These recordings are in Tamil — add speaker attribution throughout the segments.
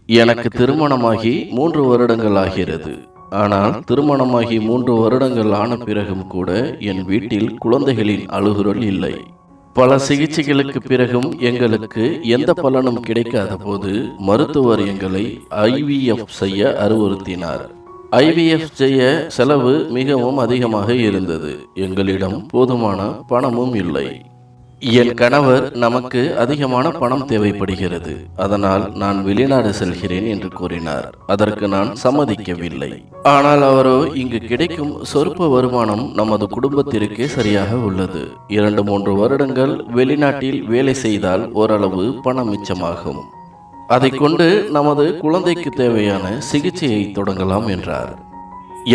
Speaker 1: எனக்கு திருமணமாகி 3 வருடங்கள் ஆகிறது. ஆனால் திருமணமாகி 3 வருடங்கள் ஆன பிறகும் கூட என் வீட்டில் குழந்தைகளின் அழுகுரல் இல்லை. பல சிகிச்சைகளுக்கு பிறகும் எங்களுக்கு எந்த பலனும் கிடைக்காத போது மருத்துவர் எங்களை ஐவிஎஃப் செய்ய அறிவுறுத்தினார். ஐவிஎஃப் செய்ய செலவு மிகவும் அதிகமாக இருந்தது. எங்களிடம் போதுமான பணமும் இல்லை. என் கணவர், நமக்கு அதிகமான பணம் தேவைப்படுகிறது, அதனால் நான் வெளிநாடு செல்கிறேன் என்று கூறினார். அதற்கு நான் சம்மதிக்கவில்லை. ஆனால் அவரோ, இங்கு கிடைக்கும் சொற்ப வருமானம் நமது குடும்பத்திற்கே சரியாக உள்ளது. 2-3 வருடங்கள் வெளிநாட்டில் வேலை செய்தால் ஓரளவு பணம் மிச்சமாகும். அதை கொண்டு நமது குழந்தைக்கு தேவையான சிகிச்சையை தொடங்கலாம் என்றார்.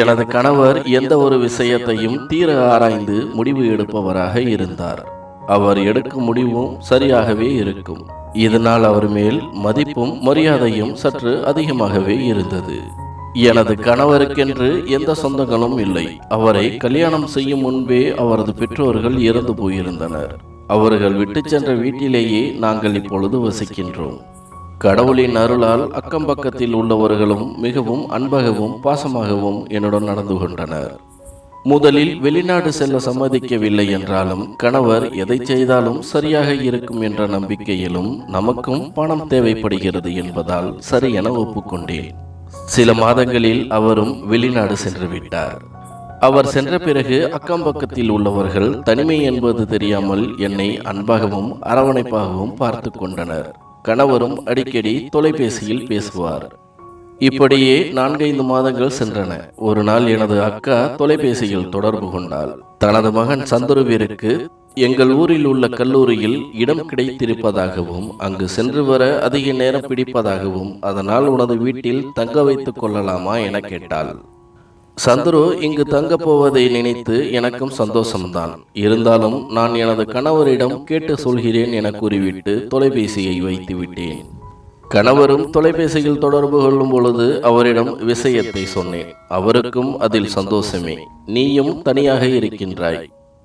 Speaker 1: எனது கணவர் எந்த ஒரு விஷயத்தையும் தீர ஆராய்ந்து முடிவு எடுப்பவராக இருந்தார். அவர் எடுக்கும் முடிவும் சரியாகவே இருக்கும். இதனால் அவர் மேல் மதிப்பும் மரியாதையும் சற்று அதிகமாகவே இருந்தது. எனது கணவருக்கென்று எந்த சொந்தங்களும் இல்லை. அவரை கல்யாணம் செய்யும் முன்பே அவரது பெற்றோர்கள் இறந்து போயிருந்தனர். அவர்கள் விட்டு சென்ற வீட்டிலேயே நாங்கள் இப்பொழுது வசிக்கின்றோம். கடவுளின் அருளால் அக்கம் பக்கத்தில் உள்ளவர்களும் மிகவும் அன்பாகவும் பாசமாகவும் என்னுடன் நடந்து கொண்டனர். முதலில் வெளிநாடு செல்ல சம்மதிக்கவில்லை என்றாலும் கணவர் எதை செய்தாலும் சரியாக இருக்கும் என்ற நம்பிக்கையிலும் நமக்கும் பணம் தேவைப்படுகிறது என்பதால் சரி என ஒப்புக்கொண்டேன். சில மாதங்களில் அவரும் வெளிநாடு சென்று விட்டார். அவர் சென்ற பிறகு அக்கம் பக்கத்தில் உள்ளவர்கள் தனிமை என்பது தெரியாமல் என்னை அன்பாகவும் அரவணைப்பாகவும் பார்த்து கொண்டனர். கணவரும் அடிக்கடி தொலைபேசியில் பேசுவார். இப்படியே 4-5 மாதங்கள் சென்றன. ஒரு நாள் எனது அக்கா தொலைபேசியில் தொடர்பு கொண்டாள். தனது மகன் சந்துருவிற்கு எங்கள் ஊரில் உள்ள கல்லூரியில் இடம் கிடைத்திருப்பதாகவும் அங்கு சென்று வர அதிக நேரம் பிடிப்பதாகவும், அதனால் உனது வீட்டில் தங்க வைத்துக் கொள்ளலாமா என கேட்டாள். சந்துரு இங்கு தங்கப் போவதை நினைத்து எனக்கும் சந்தோஷம்தான். இருந்தாலும் நான் எனது கணவரிடம் கேட்டு சொல்கிறேன் என கூறிவிட்டு தொலைபேசியை வைத்து விட்டேன். கணவரும் தொலைபேசியில் தொடர்பு கொள்ளும் பொழுது அவரிடம் விஷயத்தை சொன்னேன். அவருக்கும் அதில் சந்தோஷமே. நீயும் தனியாக இருக்கின்றாய்,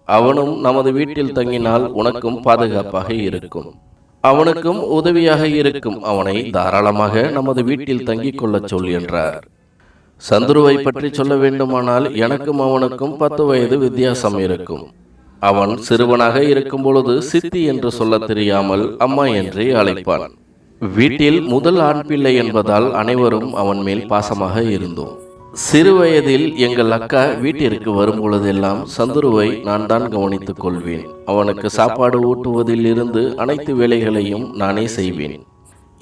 Speaker 1: அவனும் நமது வீட்டில் தங்கினால் உனக்கும் பாதுகாப்பாக இருக்கும், அவனுக்கும் உதவியாக இருக்கும். அவனை தாராளமாக நமது வீட்டில் தங்கிக் கொள்ளச் சொல் என்றார். சந்துருவை பற்றி சொல்ல வேண்டுமானால் எனக்கும் அவனுக்கும் 10 வயது வித்தியாசம் இருக்கும். அவன் சிறுவனாக இருக்கும் பொழுது சித்தி என்று சொல்ல தெரியாமல் அம்மா என்றே அழைப்பான். வீட்டில் முதல் ஆண் பிள்ளை என்பதால் அனைவரும் அவன் மேல் பாசமாக இருந்தோம். சிறு வயதில் எங்கள் அக்கா வீட்டிற்கு வரும் பொழுதெல்லாம் சந்துருவை நான் தான் கவனித்துக் கொள்வேன். அவனுக்கு சாப்பாடு ஊட்டுவதில் இருந்து அனைத்து வேலைகளையும் நானே செய்வேன்.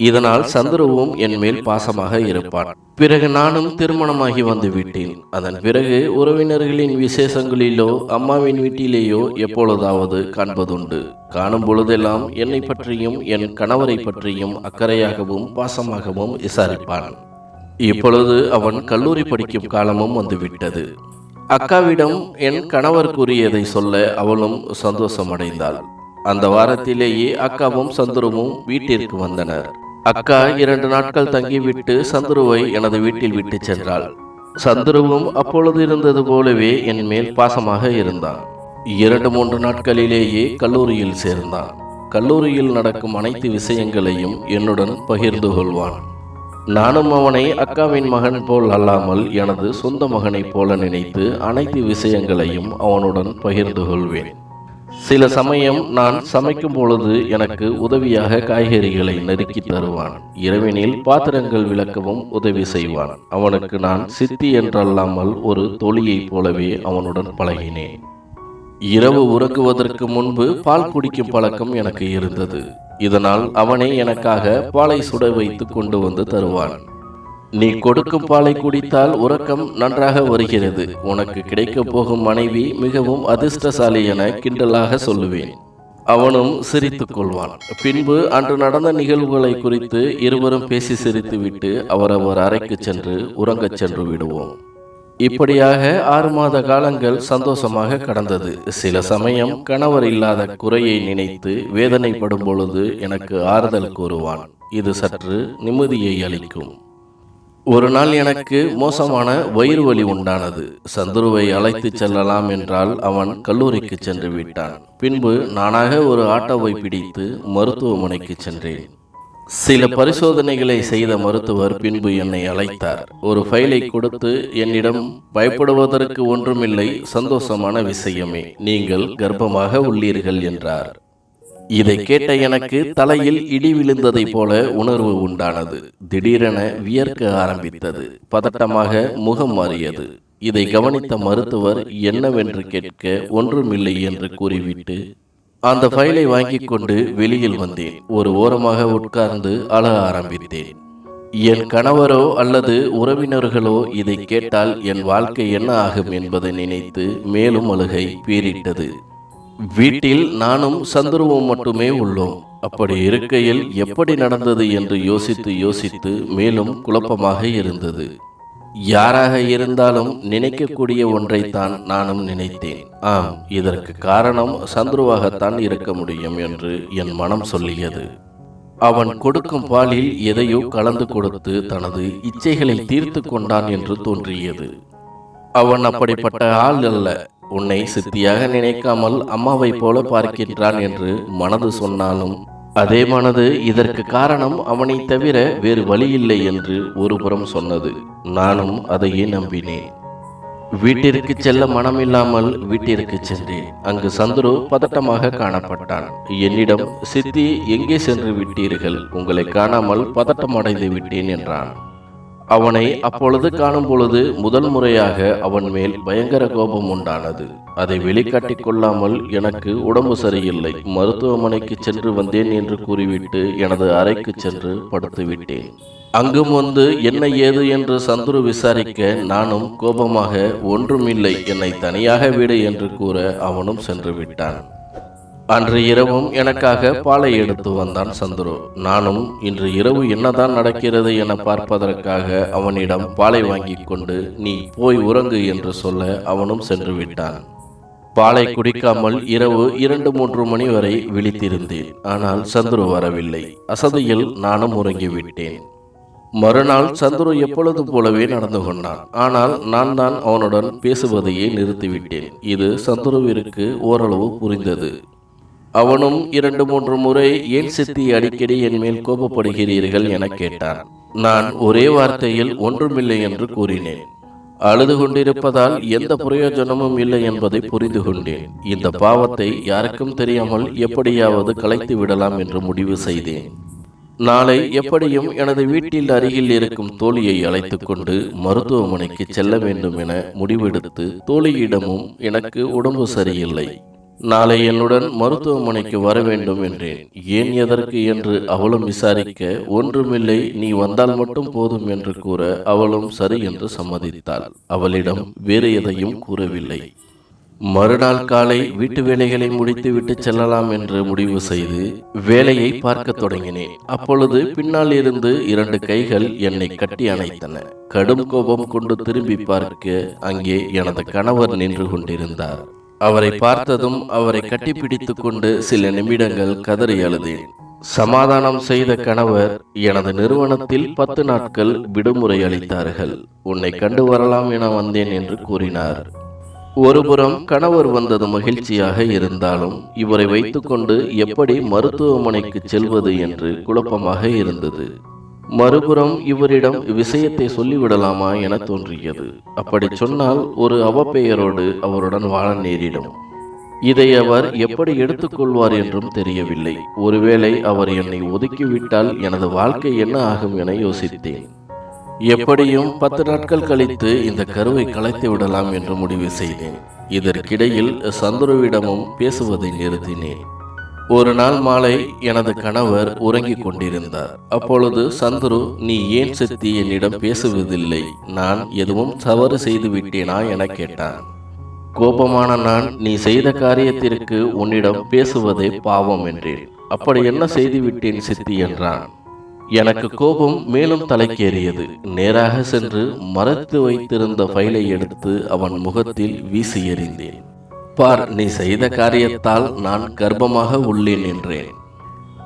Speaker 1: இதனால் சந்துருவும் என் மேல் பாசமாக இருப்பான். பிறகு நானும் திருமணமாகி வந்து விட்டேன். அதன் பிறகு உறவினர்களின் விசேஷங்களிலோ அம்மாவின் வீட்டிலேயோ எப்பொழுதாவது காண்பதுண்டு. காணும் பொழுதெல்லாம் என்னை பற்றியும் என் கணவரை பற்றியும் அக்கறையாகவும் பாசமாகவும் விசாரிப்பான். இப்பொழுது அவன் கல்லூரி படிக்கும் காலமும் வந்துவிட்டது. அக்காவிடம் என் கணவர் கூறியதை சொல்ல அவளும் சந்தோஷமடைந்தாள். அந்த வாரத்திலேயே அக்காவும் சந்துருவும் வீட்டிற்கு வந்தனர். அக்கா 2 நாட்கள் தங்கிவிட்டு சந்துருவை எனது வீட்டில் விட்டு சென்றாள். சந்துருவும் அப்பொழுது இருந்தது போலவே என் மேல் பாசமாக இருந்தான். 2-3 நாட்களிலேயே கல்லூரியில் சேர்ந்தான். கல்லூரியில் நடக்கும் அனைத்து விஷயங்களையும் என்னுடன் பகிர்ந்து கொள்வான். நானும் அவனை அக்காவின் மகன் போல் அல்லாமல் எனது சொந்த மகனைப் போல நினைத்து அனைத்து விஷயங்களையும் அவனுடன் பகிர்ந்து கொள்வேன். சில சமயம் நான் சமைக்கும் பொழுது எனக்கு உதவியாக காய்கறிகளை நறுக்கி தருவான். இரவினில் பாத்திரங்கள் விளக்கவும் உதவி செய்வான். அவனுக்கு நான் சித்தி என்றல்லாமல் ஒரு தோழியைப் போலவே அவனுடன் பழகினேன். இரவு உறங்குவதற்கு முன்பு பால் குடிக்கும் பழக்கம் எனக்கு இருந்தது. இதனால் அவனே எனக்காக பாலை சுட வைத்து கொண்டு வந்து தருவான். நீ கொடுக்கும் பாலை குடித்தால் உறக்கம் நன்றாக வருகிறது, உனக்கு கிடைக்கப் போகும் மனைவி மிகவும் அதிர்ஷ்டசாலி என கிண்டலாக சொல்லுவேன். அவனும் சிரித்துக் கொள்வான். பின்பு அன்று நடந்த நிகழ்வுகளை குறித்து இருவரும் பேசி சிரித்துவிட்டு அவரவர் அறைக்கு சென்று உறங்கச் சென்று விடுவோம். இப்படியாக 6 மாத காலங்கள் சந்தோஷமாக கடந்தது. சில சமயம் கணவர் இல்லாத குறையை நினைத்து வேதனைப்படும் பொழுது எனக்கு ஆறுதல் கூறுவான். இது சற்று நிம்மதியை அளிக்கும். ஒரு நாள் எனக்கு மோசமான வயிறு வலி உண்டானது. சந்துருவை அழைத்து செல்லலாம் என்றால் அவன் கல்லூரிக்கு சென்று விட்டான். பின்பு நானாக ஒரு ஆட்டோவை பிடித்து மருத்துவமனைக்கு சென்றேன். சில பரிசோதனைகளை செய்த மருத்துவர் பின்பு என்னை அழைத்தார். ஒரு ஃபைலை கொடுத்து என்னிடம், பயப்படுவதற்கு ஒன்றுமில்லை, சந்தோஷமான விஷயமே, நீங்கள் கர்ப்பமாக உள்ளீர்கள் என்றார். இதை கேட்ட எனக்கு தலையில் இடி விழுந்ததை போல உணர்வு உண்டானது. திடீரென வியர்க்க ஆரம்பித்தது. பதட்டமாக முகம் மாறியது. இதை கவனித்த மருத்துவர் என்னவென்று கேட்க ஒன்றுமில்லை என்று கூறிவிட்டு அந்த ஃபைலை வாங்கிக் கொண்டு வெளியில் வந்தேன். ஒரு ஓரமாக உட்கார்ந்து அழ ஆரம்பித்தேன். என் கணவரோ அல்லது உறவினர்களோ இதை கேட்டால் என் வாழ்க்கை என்ன ஆகும் என்பதை நினைத்து மேலும் அழுகை பீறிட்டது. வீட்டில் நானும் சந்துருவும் மட்டுமே உள்ளோம். அப்படி இருக்கையில் எப்படி நடந்தது என்று யோசித்து மேலும் குழப்பமாக இருந்தது. யாராக இருந்தாலும் நினைக்கக்கூடிய ஒன்றைத்தான் நானும் நினைத்தேன். ஆம், இதற்கு காரணம் சந்துருவாகத்தான் இருக்க முடியும் என்று என் மனம் சொல்லியது. அவன் கொடுக்கும் பாலில் எதையோ கலந்து கொடுத்து தனது இச்சைகளை தீர்த்து கொண்டான் என்று தோன்றியது. அவன் அப்படிப்பட்ட ஆள் அல்ல. உன்னை சித்தியாக நினைக்காமல் அம்மாவை போல பார்க்கின்றான் என்று மனது சொன்னாலும் அதே மனது இதற்கு காரணம் அவனை தவிர வேறு வழியில்லை என்று ஒருபுறம் சொன்னது. நானும் அதையே நம்பினேன். வீட்டிற்கு செல்ல மனமில்லாமல் வீட்டிற்கு சென்றேன். அங்கு சந்துரு பதட்டமாக காணப்பட்டான். என்னிடம், சித்தி எங்கே சென்று விட்டீர்கள்? உங்களை காணாமல் பதட்டம் அடைந்து விட்டேன் என்றான். அவனை அப்பொழுது காணும் பொழுது முதல் முறையாக அவன் மேல் பயங்கர கோபம் உண்டானது. அதை வெளிக்காட்டிக் கொள்ளாமல், எனக்கு உடம்பு சரியில்லை, மருத்துவமனைக்கு சென்று வந்தேன் என்று கூறிவிட்டு எனது அறைக்கு சென்று படுத்து விட்டேன். அங்கும் வந்து என்ன ஏது என்று சந்துரு விசாரிக்க நானும் கோபமாக, ஒன்றுமில்லை, என்னை தனியாக விடு என்று கூற அவனும் சென்று விட்டான். அன்று இரவும் எனக்காக பாலை எடுத்து வந்தான் சந்துரு. நானும் இன்று இரவு என்னதான் நடக்கிறது என பார்ப்பதற்காக அவனிடம் பாலை வாங்கி கொண்டு, நீ போய் உறங்கு என்று சொல்ல அவனும் சென்று விட்டான். பாலை குடிக்காமல் இரவு 2-3 மணி வரை விழித்திருந்தேன். ஆனால் சந்துரு வரவில்லை. அசதியில் நானும் உறங்கிவிட்டேன். மறுநாள் சந்துரு எப்பொழுது போலவே நடந்து கொண்டான். ஆனால் நான் தான் அவனுடன் பேசுவதையே நிறுத்திவிட்டேன். இது சந்துருவிற்கு ஓரளவு புரிந்தது. அவனும் 2-3 முறை, ஏன் சித்தி அடிக்கடி என் மேல் கோபப்படுகிறீர்கள் என கேட்டான். நான் ஒரே வார்த்தையில் ஒன்றுமில்லை என்று கூறினேன். அழுது கொண்டிருப்பதால் எந்த பிரயோஜனமும் இல்லை என்பதை புரிந்து கொண்டேன். இந்த பாவத்தை யாருக்கும் தெரியாமல் எப்படியாவது கலைத்து விடலாம் என்று முடிவு செய்தேன். நாளை எப்படியும் எனது வீட்டில் அருகில் இருக்கும் தோழியை அழைத்து கொண்டு மருத்துவமனைக்கு செல்ல வேண்டும் என முடிவெடுத்து, தோழியிடமும் எனக்கு உடம்பு சரியில்லை, நாளை என்னுடன் மருத்துவமனைக்கு வர வேண்டும் என்றேன். ஏன் எதற்கு என்று அவளும் விசாரிக்க, ஒன்றுமில்லை, நீ வந்தால் மட்டும் போதும் என்று கூற அவளும் சரி என்று சம்மதித்தாள். அவளிடம் வேறு எதையும் கூறவில்லை. மறுநாள் காலை வீட்டு வேலைகளை முடித்துவிட்டு செல்லலாம் என்று முடிவு செய்து வேலையை பார்க்க தொடங்கினேன். அப்பொழுது பின்னால் இருந்து 2 கைகள் என்னை கட்டி அணைத்தன. கடும் கோபம் கொண்டு திரும்பி பார்க்க அங்கே எனது கணவர் நின்று கொண்டிருந்தார். அவரை பார்த்ததும் அவரை கட்டிப்பிடித்து கொண்டு சில நிமிடங்கள் கதறி அழுதேன். சமாதானம் செய்த கணவர், எனது நிறுவனத்தில் 10 நாட்கள் விடுமுறை அளித்தார்கள், உன்னை கண்டு வரலாம் என வந்தேன் என்று கூறினார். ஒருபுறம் கணவர் வந்தது மகிழ்ச்சியாக இருந்தாலும் இவரை வைத்துக்கொண்டு எப்படி மருத்துவமனைக்கு செல்வது என்று குழப்பமாக இருந்தது. மறுபுறம் இவரிடம் விஷயத்தை சொல்லிவிடலாமா என தோன்றியது. அப்படி சொன்னால் ஒரு அவப்பெயரோடு அவருடன் வாழ நேரிடும். இதை அவர் எப்படி எடுத்துக்கொள்வார் என்றும் தெரியவில்லை. ஒருவேளை அவர் என்னை ஒதுக்கிவிட்டால் எனது வாழ்க்கை என்ன ஆகும் என யோசித்தேன். எப்படியும் 10 நாட்கள் கழித்து இந்த கருவை கலைத்து விடலாம் என்று முடிவு செய்தேன். இதற்கிடையில் சந்துருவிடமும் பேசுவதை நிறுத்தினேன். ஒரு நாள் மாலை எனது கணவர் உறங்கிக் கொண்டிருந்தார். அப்பொழுது சந்துரு, நீ ஏன் சித்தி என்னிடம் பேசுவதில்லை? நான் எதுவும் தவறு செய்து விட்டேனா என கேட்டான். கோபமான நான், நீ செய்த காரியத்திற்கு உன்னிடம் பேசுவதே பாவம் என்றேன். அப்படி என்ன செய்து விட்டேன் சித்தி என்றான். எனக்கு கோபம் மேலும் தலைக்கேறியது. நேராக சென்று மறைத்து வைத்திருந்த ஃபைலை எடுத்து அவன் முகத்தில் வீசி எறிந்தேன். பார், நீ செய்த காரியத்தால் நான் கர்ப்பமாக உள்ளேன் என்றேன்.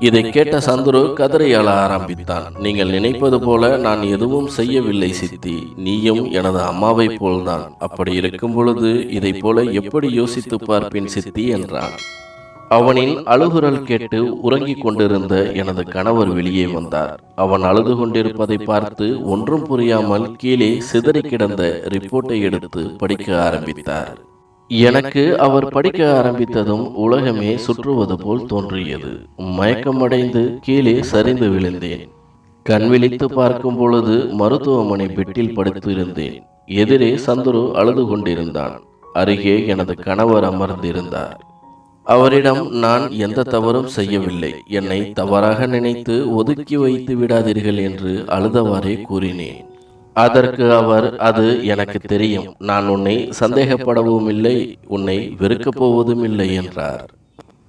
Speaker 1: இதை கேட்ட சந்துரு கதறி அழ ஆரம்பித்தான். நீங்கள் நினைப்பது போல நான் எதுவும் செய்யவில்லை சித்தி, நீயும் எனது அம்மாவை போல்தான். அப்படி இருக்கும் பொழுது இதை போல எப்படி யோசித்து பார்ப்பேன் சித்தி என்றான். அவனின் அழுகுரல் கேட்டு உறங்கிக் கொண்டிருந்த எனது கணவர் வெளியே வந்தார். அவன் அழுது கொண்டிருப்பதை பார்த்து ஒன்றும் புரியாமல் கீழே சிதறி கிடந்த ரிப்போர்ட்டை எடுத்து படிக்க ஆரம்பித்தார். எனக்கு அவர் படிக்க ஆரம்பித்ததும் உலகமே சுற்றுவது போல் தோன்றியது. மயக்கமடைந்து கீழே சரிந்து விழுந்தேன். கண் விழித்து பார்க்கும் பொழுது மருத்துவமனை பெட்டில் படுத்து இருந்தேன். எதிரே சந்துரு அழுது கொண்டிருந்தான். அருகே எனது கணவர் அமர்ந்திருந்தார். அவரிடம் நான் எந்த தவறும் செய்யவில்லை, என்னை தவறாக நினைத்து ஒதுக்கி வைத்து விடாதீர்கள் என்று அழுதவாறே கூறினேன். அதற்கு அவர், அது எனக்கு தெரியும், நான் உன்னை சந்தேகப்படவும் இல்லை, உன்னை வெறுக்கப் போவதும் இல்லை என்றார்.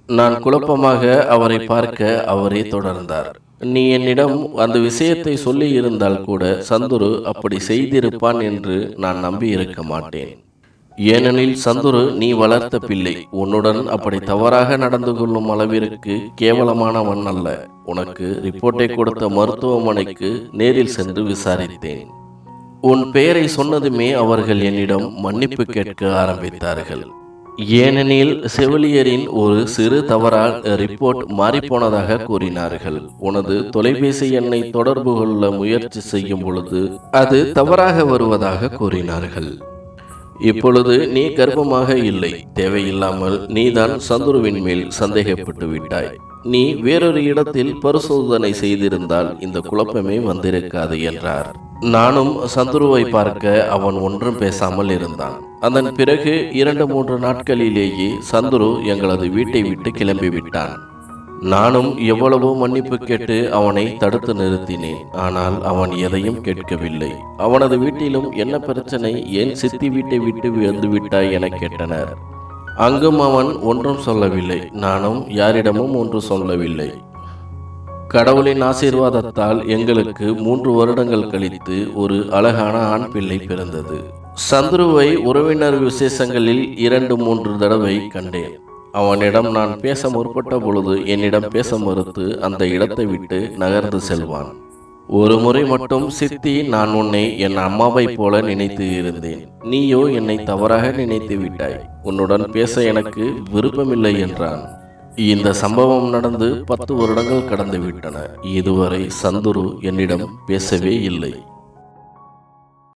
Speaker 1: நான் குழப்பமாக அவரை பார்க்க அவரே தொடர்ந்தார். நீ என்னிடம் அந்த விஷயத்தை சொல்லி இருந்தால் கூட சந்துரு அப்படி செய்திருப்பான் என்று நான் நம்பி இருக்க மாட்டேன். ஏனெனில் சந்துரு நீ வளர்த்த பிள்ளை, உன்னுடன் அப்படி தவறாக நடந்து கொள்ளும் அளவிற்கு கேவலமானவன் அல்ல. உனக்கு ரிப்போர்ட்டை கொடுத்த மருத்துவமனைக்கு நேரில் சென்று விசாரித்தேன். உன் பெயரை சொன்னதுமே அவர்கள் என்னிடம் மன்னிப்பு கேட்க ஆரம்பித்தார்கள். ஏனெனில் செவிலியரின் ஒரு சிறு தவறால் ரிப்போர்ட் மாறிப்போனதாக கூறினார்கள். உனது தொலைபேசி எண்ணை தொடர்பு கொள்ள முயற்சி செய்யும் பொழுது அது தவறாக வருவதாக கூறினார்கள். இப்பொழுது நீ கர்ப்பமாக இல்லை, தேவையில்லாமல் நீதான் சந்துருவின் மேல் சந்தேகப்பட்டு விட்டாய். நீ வேறொரு இடத்தில் பரிசோதனை செய்திருந்தால் இந்த குழப்பமே வந்திருக்காது என்றார். நானும் சந்துருவை பார்க்க அவன் ஒன்றும் பேசாமல் இருந்தான். அதன் பிறகு 2-3 நாட்களிலேயே சந்துரு எங்களது வீட்டை விட்டு கிளம்பிவிட்டான். நானும் எவ்வளவோ மன்னிப்பு கேட்டு அவனை தடுத்து நிறுத்தினேன். ஆனால் அவன் எதையும் கேட்கவில்லை. அவனது வீட்டிலும் என்ன பிரச்சனை, ஏன் சித்தி வீட்டை விட்டு வந்து விட்டாய் என கேட்டனர். அங்கும் அவன் ஒன்றும் சொல்லவில்லை. நானும் யாரிடமும் ஒன்று சொல்லவில்லை. கடவுளின் ஆசீர்வாதத்தால் எங்களுக்கு 3 வருடங்கள் கழித்து ஒரு அழகான ஆண் பிள்ளை பிறந்தது. சந்துருவை உறவினர் விசேஷங்களில் 2-3 தடவை கண்டேன். அவனிடம் நான் பேச முற்பட்ட பொழுது என்னிடம் பேச மறுத்து அந்த இடத்தை விட்டு நகர்ந்து செல்வான். ஒரு முறை மட்டும், சித்தி, நான் உன்னை என் அம்மாவை போல நினைத்து இருந்தேன், நீயோ என்னை தவறாக நினைத்து விட்டாய், உன்னுடன் பேச எனக்கு விருப்பமில்லை என்றான். இந்த சம்பவம் நடந்து 10 வருடங்கள் கடந்து விட்டன. இதுவரை சந்துரு என்னிடம் பேசவே இல்லை.